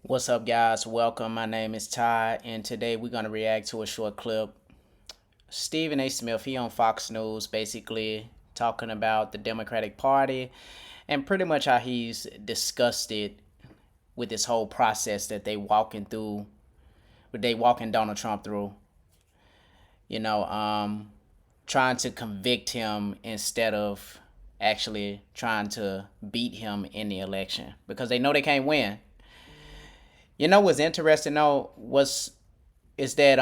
What's up, guys? Welcome. My name is Ty, and today we're going to react to a short clip. Stephen A. Smith, he on Fox News, basically talking about the Democratic Party and pretty much how he's disgusted with this whole process that they walking Donald Trump through. You know, trying to convict him instead of actually trying to beat him in the election because they know they can't win. You know what's interesting though was is that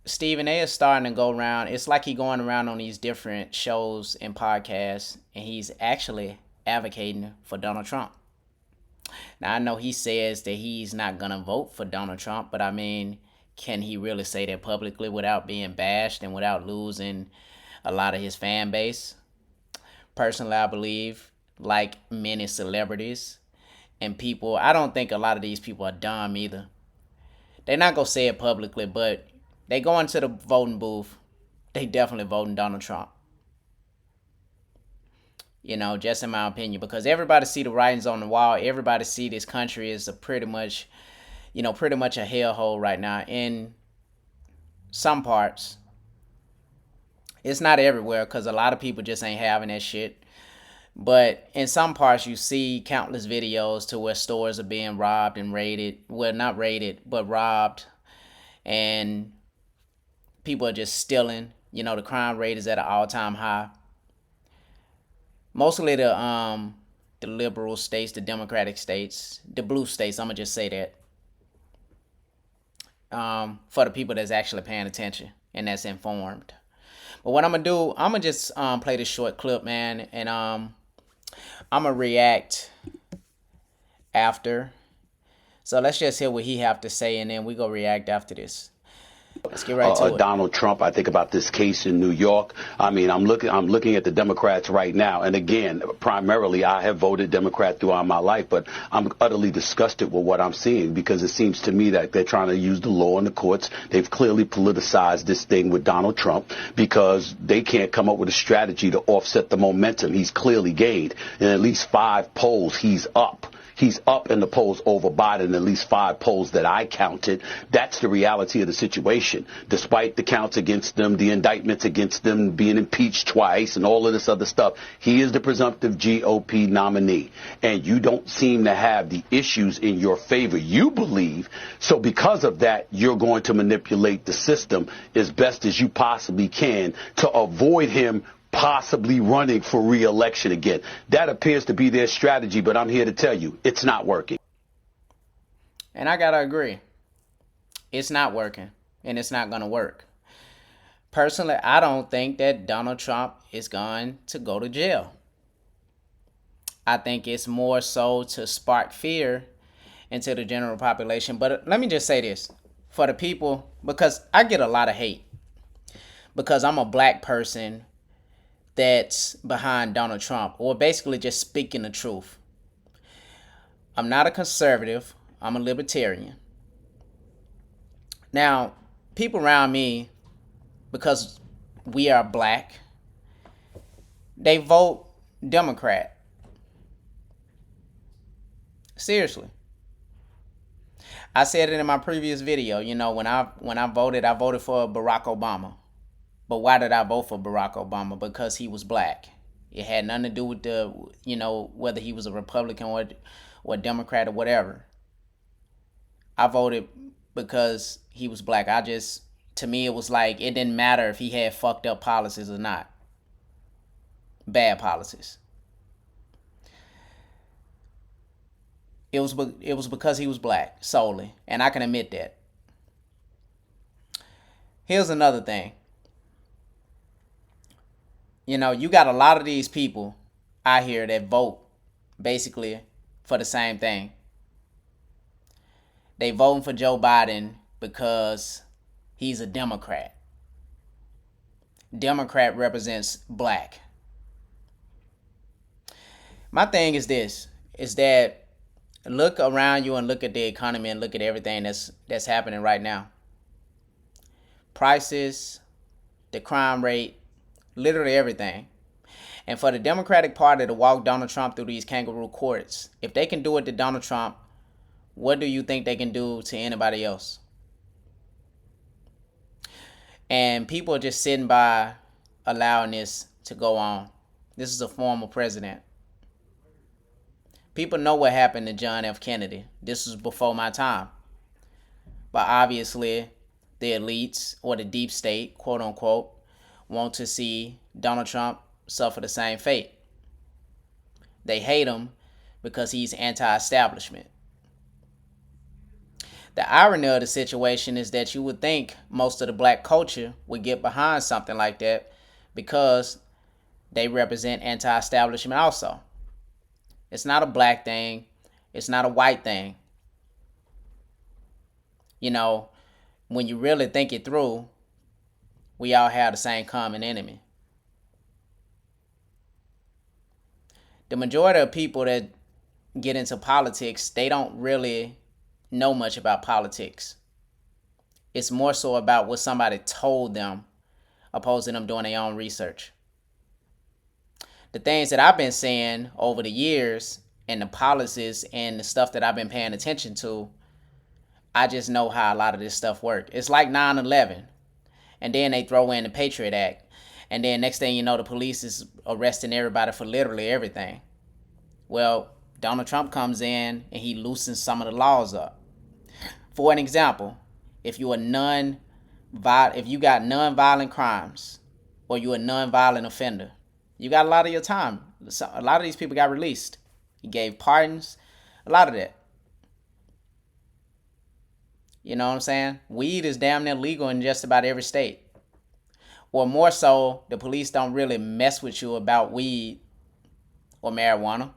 Stephen A is starting to go around. It's like he going around on these different shows and podcasts, and he's actually advocating for Donald Trump. Now I know he says that he's not gonna vote for Donald Trump, but I mean, can he really say that publicly without being bashed and without losing a lot of his fan base? Personally, I believe, like many celebrities and people, I don't think a lot of these people are dumb either. They're not gonna say it publicly, but they go into the voting booth. They definitely voting Donald Trump. Just in my opinion, because everybody see the writings on the wall. Everybody see this country is a pretty much a hellhole right now. In some parts, it's not everywhere because a lot of people just ain't having that shit. But in some parts, you see countless videos to where stores are being robbed and raided. Well, not raided, but robbed, and people are just stealing. The crime rate is at an all-time high. Mostly the liberal states, the democratic states, the blue states. I'm gonna just say that for the people that's actually paying attention and that's informed. But what I'm gonna do, I'm gonna just play this short clip, man, and I'm gonna react after. So let's just hear what he have to say, and then we go react after this. Let's get right to it. Donald Trump. I think about this case in New York. I mean, I'm looking at the Democrats right now, and again, primarily, I have voted Democrat throughout my life, but I'm utterly disgusted with what I'm seeing because it seems to me that they're trying to use the law in the courts. They've clearly politicized this thing with Donald Trump because they can't come up with a strategy to offset the momentum he's clearly gained. In at least 5 polls, he's up. He's up in the polls over Biden, at least 5 polls that I counted. That's the reality of the situation. Despite the counts against them, the indictments against them, being impeached twice and all of this other stuff, he is the presumptive GOP nominee. And you don't seem to have the issues in your favor, you believe. So because of that, you're going to manipulate the system as best as you possibly can to avoid him possibly running for re-election again. That appears to be their strategy, but I'm here to tell you, it's not working. And I gotta agree. It's not working, and it's not gonna work. Personally, I don't think that Donald Trump is going to go to jail. I think it's more so to spark fear into the general population. But let me just say this for the people, because I get a lot of hate because I'm a black person that's behind Donald Trump, or basically just speaking the truth. I'm not a conservative, I'm a libertarian. Now, people around me, because we are black, they vote Democrat. Seriously. I said it in my previous video, when I voted for Barack Obama. But why did I vote for Barack Obama? Because he was black. It had nothing to do with whether he was a Republican or Democrat or whatever. I voted because he was black. To me, it was like it didn't matter if he had fucked up policies or not. Bad policies. It was because he was black solely, and I can admit that. Here's another thing. You got a lot of these people out here that vote basically for the same thing. They voting for Joe Biden because he's a Democrat. Democrat represents black. My thing is this, is that look around you and look at the economy and look at everything that's happening right now. Prices, the crime rate, literally everything. And for the Democratic Party to walk Donald Trump through these kangaroo courts, if they can do it to Donald Trump, what do you think they can do to anybody else? And people are just sitting by allowing this to go on. This is a former president. People know what happened to John F. Kennedy. This was before my time. But obviously, the elites or the deep state, quote unquote, want to see Donald Trump suffer the same fate. They hate him because he's anti-establishment. The irony of the situation is that you would think most of the black culture would get behind something like that because they represent anti-establishment also. It's not a black thing. It's not a white thing. You know, when you really think it through, we all have the same common enemy. The majority of people that get into politics, they don't really know much about politics. It's more so about what somebody told them, opposed to them doing their own research. The things that I've been seeing over the years and the policies and the stuff that I've been paying attention to, I just know how a lot of this stuff works. It's like 9/11, and then they throw in the Patriot Act, and then next thing you know, the police is arresting everybody for literally everything. Well, Donald Trump comes in and he loosens some of the laws up. For an example, if you got non-violent crimes or you're a non-violent offender, you got a lot of your time. A lot of these people got released. He gave pardons, a lot of that. You know what I'm saying? Weed is damn near legal in just about every state. Or more so, the police don't really mess with you about weed or marijuana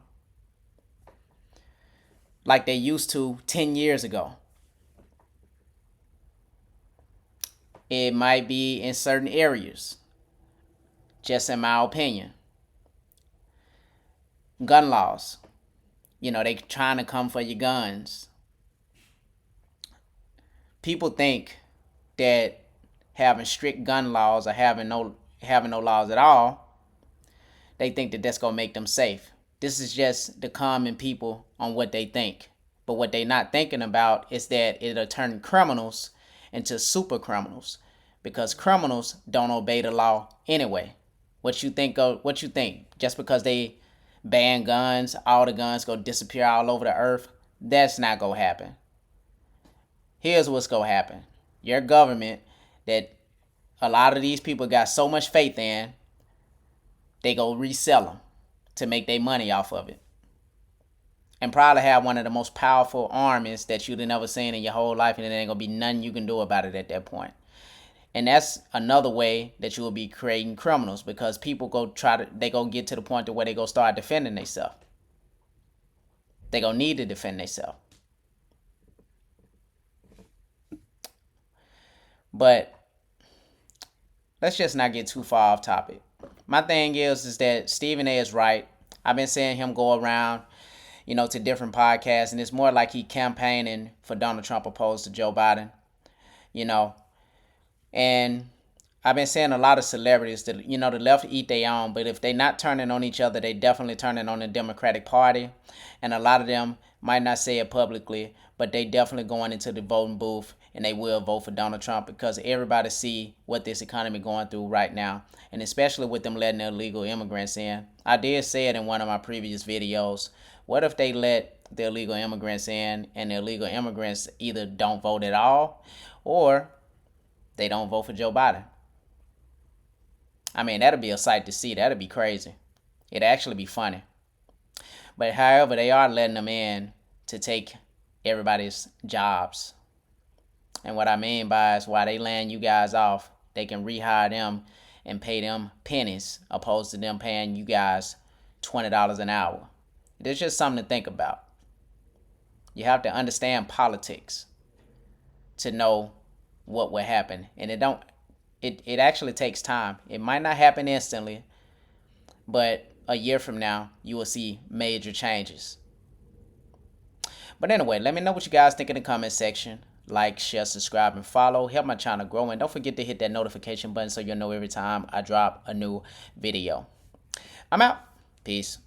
like they used to 10 years ago. It might be in certain areas, just in my opinion. Gun laws. You know, they trying to come for your guns. People think that having strict gun laws or having no laws at all, they think that that's gonna make them safe. This is just the common people on what they think. But what they not thinking about is that it'll turn criminals into super criminals, because criminals don't obey the law anyway. What you think? Just because they ban guns, all the guns go disappear all over the earth? That's not gonna happen. Here's what's gonna happen. Your government that a lot of these people got so much faith in, they go resell them to make their money off of it. And probably have one of the most powerful armies that you'd have never seen in your whole life, and there ain't gonna be nothing you can do about it at that point. And that's another way that you will be creating criminals, because people they go get to the point to where they go start defending themselves. They gonna need to defend themselves. But let's just not get too far off topic. My thing is that Stephen A is right. I've been seeing him go around, to different podcasts, and it's more like he campaigning for Donald Trump opposed to Joe Biden, and I've been seeing a lot of celebrities that, the left eat their own, but if they not turning on each other, they definitely turning on the Democratic Party, and a lot of them might not say it publicly, but they definitely going into the voting booth and they will vote for Donald Trump, because everybody see what this economy going through right now, and especially with them letting the illegal immigrants in. I did say it in one of my previous videos. What if they let the illegal immigrants in, and the illegal immigrants either don't vote at all or they don't vote for Joe Biden? I mean, that'll be a sight to see. That'll be crazy. It'll actually be funny. But however, they are letting them in to take everybody's jobs. And what I mean by is, while they laying you guys off, they can rehire them and pay them pennies, opposed to them paying you guys $20 an hour. It's just something to think about. You have to understand politics to know what will happen. And it actually takes time. It might not happen instantly, but a year from now, you will see major changes. But anyway, let me know what you guys think in the comment section. Like, share, subscribe, and follow. Help my channel grow. And don't forget to hit that notification button so you'll know every time I drop a new video. I'm out. Peace.